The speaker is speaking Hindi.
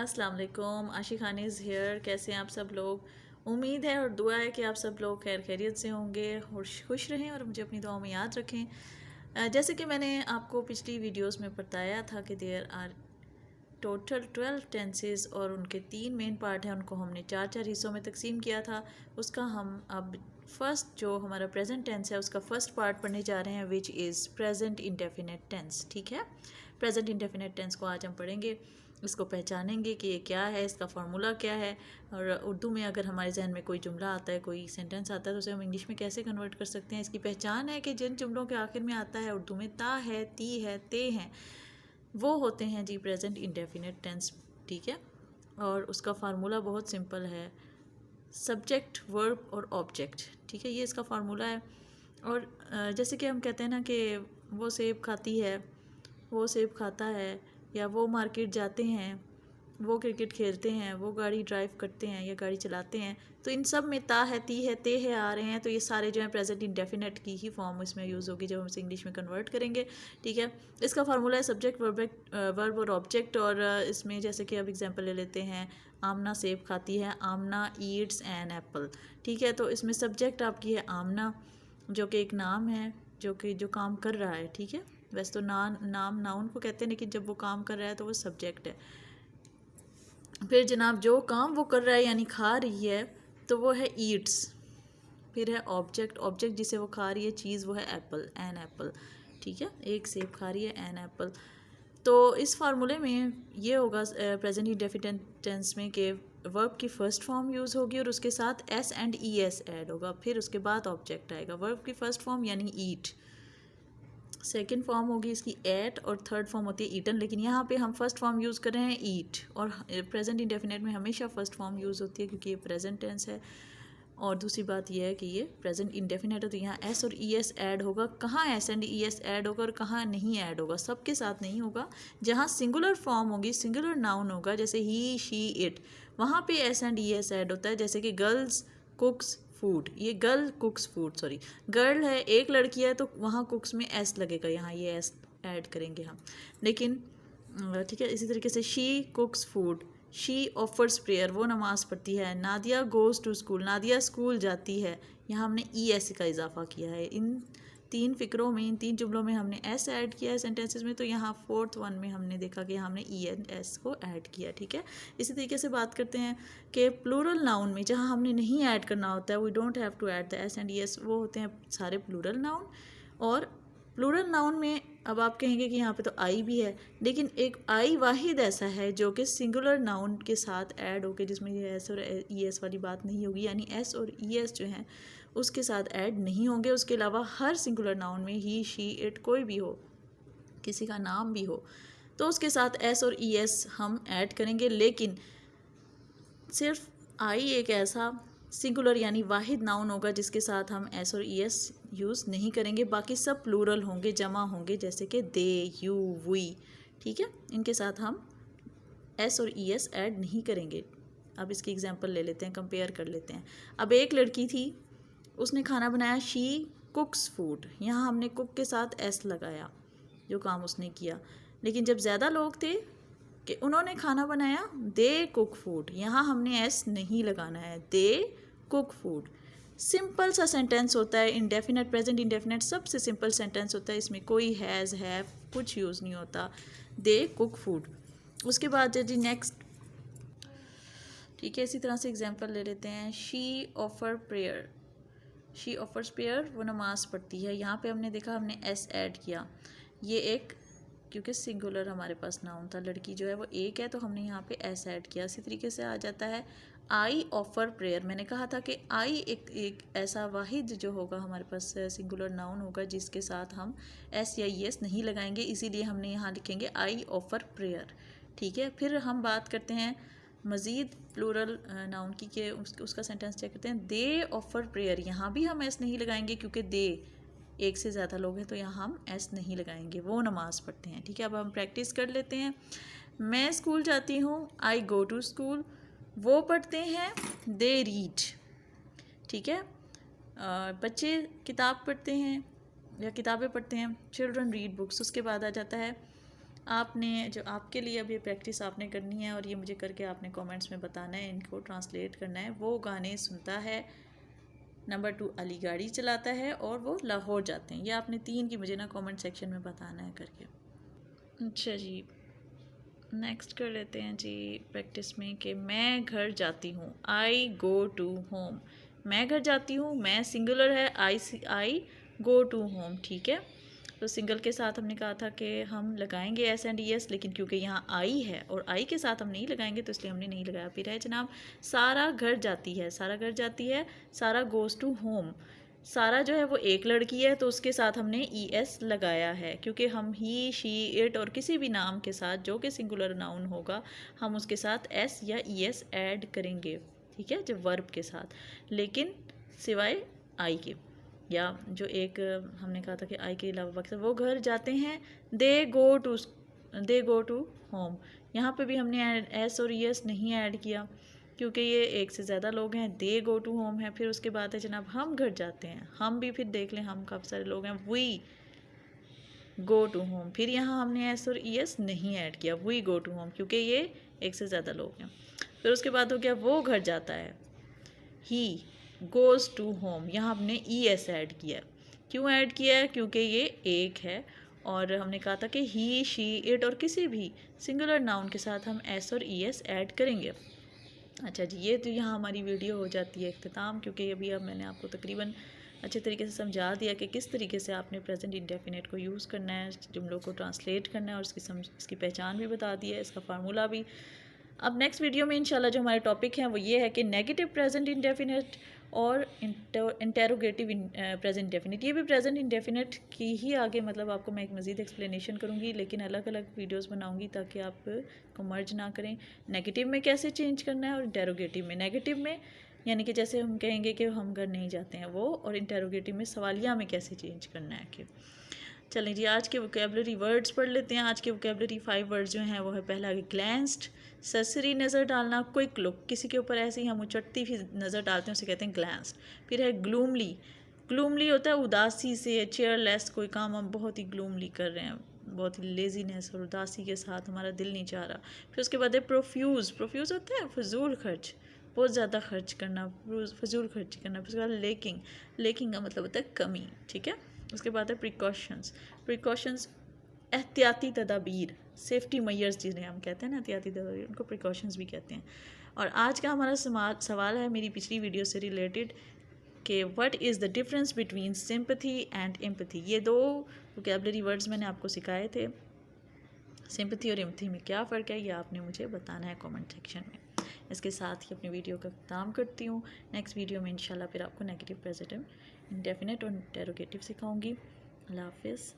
अस्सलाम वालेकुम, आशी खान इज़ हेयर। कैसे हैं आप सब लोग? उम्मीद है और दुआ है कि आप सब लोग खैर खैरियत से होंगे और खुश रहें और मुझे अपनी दुआओं में याद रखें। जैसे कि मैंने आपको पिछली वीडियोस में बताया था कि देयर आर टोटल 12 टेंसेस और उनके 3 मेन पार्ट हैं, उनको हमने 4-4 हिस्सों में तकसीम किया था। उसका हम अब फर्स्ट जो हमारा प्रेजेंट टेंस है उसका फर्स्ट पार्ट पढ़ने जा रहे हैं, which is present indefinite tense. ठीक है, प्रेजेंट इंडेफिनिट टेंस को आज हम पढ़ेंगे, इसको पहचानेंगे कि ये क्या है, इसका फार्मूला क्या है। और उर्दू में अगर हमारे जहन में कोई जुमला आता है, कोई सेंटेंस आता है, तो उसे हम इंग्लिश में कैसे कन्वर्ट कर सकते हैं। इसकी पहचान है कि जिन जुमलों के आखिर में आता है उर्दू में ता है, ती है, ते हैं, वो होते हैं जी प्रेजेंट इंडेफिनिट टेंस। ठीक है, और उसका फार्मूला बहुत सिंपल है, सब्जेक्ट, वर्ब और ऑब्जेक्ट। ठीक है, ये इसका फार्मूला है। और जैसे कि हम कहते हैं ना कि वो सेब खाती है, वो सेब खाता है, या वो मार्केट जाते हैं, वो क्रिकेट खेलते हैं, वो गाड़ी ड्राइव करते हैं या गाड़ी चलाते हैं, तो इन सब में ता है, ती है, ते है आ रहे हैं, तो ये सारे जो हैं प्रेजेंट इंडेफिनिट की ही फॉर्म इसमें यूज़ होगी जब हम इसे इंग्लिश में कन्वर्ट करेंगे। ठीक है, इसका फार्मूला है सब्जेक्ट, वर्ब और ऑब्जेक्ट। और इसमें जैसे कि अब एग्जांपल ले लेते हैं, आमना सेब खाती है, आमना ईट्स एन एप्पल। ठीक है, तो इसमें सब्जेक्ट आपकी है आमना, जो कि एक नाम है, जो काम कर रहा है। ठीक है, वैसे तो नाम नाउन को कहते हैं, लेकिन जब वो काम कर रहा है तो वो सब्जेक्ट है। फिर जनाब जो काम वो कर रहा है यानी खा रही है, तो वो है ईट्स। फिर है ऑब्जेक्ट, ऑब्जेक्ट जिसे वो खा रही है चीज़, वो है एप्पल, एन एप्पल। ठीक है, एक सेब खा रही है, एन एप्पल। तो इस फार्मूले में ये होगा प्रेजेंट इंडेफिनिट टेंस में कि वर्ब की फ़र्स्ट फॉर्म यूज़ होगी और उसके साथ S and E S add होगा, फिर उसके बाद ऑब्जेक्ट आएगा। वर्ब की फ़र्स्ट फॉर्म यानी ईट, सेकेंड फॉर्म होगी इसकी एट, और थर्ड फॉर्म होती है ईटन, लेकिन यहाँ पे हम फर्स्ट फॉर्म यूज़ कर रहे हैं ईट। और प्रेजेंट इंडेफिनिट में हमेशा फर्स्ट फॉर्म यूज़ होती है क्योंकि ये प्रेजेंट टेंस है। और दूसरी बात यह है कि ये प्रेजेंट इंडेफिनिट है, तो यहाँ एस और ई एस ऐड होगा। कहाँ S and E S add होगा और कहाँ नहीं ऐड होगा, सबके साथ नहीं होगा। जहाँ सिंगुलर फॉर्म होगी, सिंगुलर नाउन होगा, जैसे ही, शी, इट, वहाँ पे S and E S add होता है। जैसे कि गर्ल्स कुक्स फूड, ये गर्ल कुक्स फूड, सॉरी गर्ल है, एक लड़की है, तो वहाँ कुक्स में एस लगेगा, यहाँ ये एस ऐड करेंगे हम। लेकिन ठीक है, इसी तरीके से she cooks food, she offers prayer, वो नमाज़ पढ़ती है। Nadia goes to school, Nadia school जाती है, यहाँ हमने ई एस का इजाफा किया है। इन तीन फ़िक्रों में, इन तीन जुमलों में हमने एस ऐड किया है सेंटेंसेस में, तो यहाँ फोर्थ वन में हमने देखा कि हमने ई एन एस को ऐड किया। ठीक है, इसी तरीके से बात करते हैं कि प्लूरल नाउन में जहाँ हमने नहीं ऐड करना होता है, we don't have to add the S and E S, वो होते हैं सारे प्लूरल नाउन। और प्लूरल नाउन में अब आप कहेंगे कि यहाँ पे तो आई भी है, लेकिन एक आई वाहिद ऐसा है जो कि सिंगुलर नाउन के साथ ऐड होके, जिसमें ये एस और ई एस वाली बात नहीं होगी, यानी एस और ई एस जो हैं उसके साथ ऐड नहीं होंगे। उसके अलावा हर सिंगुलर नाउन में ही, शी, इट, कोई भी हो, किसी का नाम भी हो, तो उसके साथ एस और ई एस हम ऐड करेंगे। लेकिन सिर्फ आई एक ऐसा सिंगुलर यानी वाहिद नाउन होगा जिसके साथ हम एस और ई एस यूज़ नहीं करेंगे, बाकी सब प्लूरल होंगे, जमा होंगे, जैसे कि दे, यू, वी। ठीक है, इनके साथ हम एस और ई एस ऐड नहीं करेंगे। अब इसकी एग्जांपल ले लेते हैं, कंपेयर कर लेते हैं। अब एक लड़की थी, उसने खाना बनाया, शी कुक्स फूड, यहाँ हमने कुक के साथ एस लगाया जो काम उसने किया। लेकिन जब ज़्यादा लोग थे कि उन्होंने खाना बनाया, दे कुक फूड, यहाँ हमने एस नहीं लगाना है, दे कुक फूड। सिंपल सा सेंटेंस होता है, इंडेफिनेट प्रेजेंट इंडेफिनेट सबसे सिंपल सेंटेंस होता है, इसमें कोई हैज़, हैव कुछ यूज़ नहीं होता, दे कुक फूड। उसके बाद जी नेक्स्ट, ठीक है, इसी तरह से एग्जांपल ले लेते हैं, she offer prayer, she offers prayer, वो नमाज़ पढ़ती है। यहाँ पे हमने देखा, हमने एस ऐड किया, ये एक, क्योंकि सिंगुलर हमारे पास नाउन था, लड़की जो है वो एक है, तो हमने यहाँ पे एस ऐड किया। इसी तरीके से आ जाता है आई ऑफर प्रेयर। मैंने कहा था कि आई एक ऐसा वाहिद जो होगा हमारे पास सिंगुलर नाउन होगा जिसके साथ हम एस या ई एस नहीं लगाएंगे, इसीलिए हमने यहाँ लिखेंगे आई ऑफर प्रेयर। ठीक है, फिर हम बात करते हैं मज़ीद प्लूरल नाउन की, कि उसका सेंटेंस चेक करते हैं, दे ऑफर प्रेयर, यहाँ भी हम एस नहीं लगाएंगे क्योंकि दे एक से ज़्यादा लोग हैं, तो यहाँ हम एस नहीं लगाएंगे, वो नमाज़ पढ़ते हैं। ठीक है, अब हम प्रैक्टिस कर लेते हैं। मैं स्कूल जाती हूँ, आई गो टू स्कूल, वो पढ़ते हैं, दे रीड। ठीक है, बच्चे किताब पढ़ते हैं या किताबें पढ़ते हैं, चिल्ड्रन रीड बुक्स। उसके बाद आ जाता है आपने जो आपके लिए अब ये प्रैक्टिस आपने करनी है और ये मुझे करके आपने कमेंट्स में बताना है, इनको ट्रांसलेट करना है। वो गाने सुनता है, नंबर 2 अली गाड़ी चलाता है और वो लाहौर जाते हैं। ये आपने 3 की मुझे ना कमेंट सेक्शन में बताना है करके। अच्छा जी, नेक्स्ट कर लेते हैं जी प्रैक्टिस में कि मैं घर जाती हूँ, आई गो टू होम। मैं घर जाती हूँ, मैं सिंगुलर है, आई गो टू होम, ठीक है। तो सिंगल के साथ हमने कहा था कि हम लगाएंगे एस एंड ई एस, लेकिन क्योंकि यहाँ आई है और आई के साथ हम नहीं लगाएंगे तो इसलिए हमने नहीं लगाया। फिर है जनाब सारा घर जाती है, सारा घर जाती है, सारा गोज़ टू होम। सारा जो है वो एक लड़की है तो उसके साथ हमने ई एस लगाया है, क्योंकि हम ही, शी, इट और किसी भी नाम के साथ जो कि सिंगुलर नाउन होगा हम उसके साथ एस या ई एस ऐड करेंगे, ठीक है, जब वर्ब के साथ, लेकिन सिवाय आई के। या जो एक हमने कहा था कि आई के अलावा बाकी वो घर जाते हैं, दे गो टू होम। यहाँ पे भी हमने एस और एस नहीं ऐड किया क्योंकि ये एक से ज़्यादा लोग हैं, दे गो टू होम है। फिर उसके बाद है जनाब हम घर जाते हैं, हम भी फिर देख लें हम काफ़ी सारे लोग हैं, वी गो टू होम। फिर यहाँ हमने एस और ई एस नहीं ऐड किया, वी गो टू होम, क्योंकि ये एक से ज़्यादा लोग हैं। फिर उसके बाद हो गया वो घर जाता है, ही गोज़ टू होम। यहाँ हमने ई एस ऐड किया। क्यों ऐड किया है? क्योंकि ये एक है और हमने कहा था कि ही, शी, इट और किसी भी सिंगुलर नाउन के साथ हम एस और ई एस ऐड करेंगे। अच्छा जी, ये तो यहाँ हमारी वीडियो हो जाती है इख्तिताम, क्योंकि अभी अब मैंने आपको तकरीबन अच्छे तरीके से समझा दिया कि किस तरीके से आपने प्रेजेंट इंडेफिनिट को यूज़ करना है, जुमलों को ट्रांसलेट करना है और इसकी पहचान भी बता दी है, इसका फार्मूला भी। अब नेक्स्ट वीडियो में इंशाल्लाह जो हमारे टॉपिक हैं वो ये है कि नेगेटिव प्रेजेंट इंडेफिनिट और इंटेरोगेटिव प्रेजेंट इंडेफिनिट। ये भी प्रेजेंट इंडेफिनिट की ही आगे मतलब आपको मैं एक मज़ीद एक्सप्लेनेशन करूँगी, लेकिन अलग अलग वीडियोस बनाऊँगी ताकि आप को मर्ज ना करें। नेगेटिव में कैसे चेंज करना है और इंटेरोगेटिव में। नेगेटिव में यानी कि जैसे हम कहेंगे कि हम घर नहीं जाते हैं वो, और इंटेरोगेटिव में सवालिया में कैसे चेंज करना है कि। चलें जी, आज के वोकेबलरी वर्ड्स पढ़ लेते हैं। आज के वोकेबलरी 5 वर्ड्स जो हैं वो है, पहला ग्लैंस्ड, सरसरी नज़र डालना, क्विक लुक, किसी के ऊपर ऐसे ही हम उचटती हुई नज़र डालते हैं उसे कहते हैं ग्लैंस्ड। फिर है ग्लूमली, ग्लूमली होता है उदासी से, चेयरलेस, कोई काम हम बहुत ही ग्लूमली कर रहे हैं, बहुत ही लेजीनेस और उदासी के साथ, हमारा दिल नहीं चाह रहा। फिर उसके बाद है प्रोफ्यूज़, प्रोफ्यूज़ होता है फजूल खर्च, बहुत ज़्यादा खर्च करना, फजूल खर्च करना। फिर उसके बाद लेकिंग, लेकिंग का मतलब होता है कमी, ठीक है। उसके बाद है प्रिकॉशंस, प्रिकॉशंस एहतियाती तदाबीर, सेफ्टी मैयर्स जिन्हें हम कहते हैं ना, एहतियाती तदाबीर, उनको प्रिकॉशंस भी कहते हैं। और आज का हमारा सवाल है मेरी पिछली वीडियो से रिलेटेड कि what is the difference between sympathy and empathy. ये दो वोकैबुलरी वर्ड्स मैंने आपको सिखाए थे, सिंपैथी और एम्पैथी में क्या फ़र्क है ये आपने मुझे बताना है कमेंट सेक्शन में। इसके साथ ही अपनी वीडियो का ख़त्म करती हूँ। नेक्स्ट वीडियो में इंशाल्लाह फिर आपको नेगेटिव, प्रेजेंट इंडेफिनिट और इंटेरोगेटिव सिखाऊंगी। अल्लाह हाफ़िज़।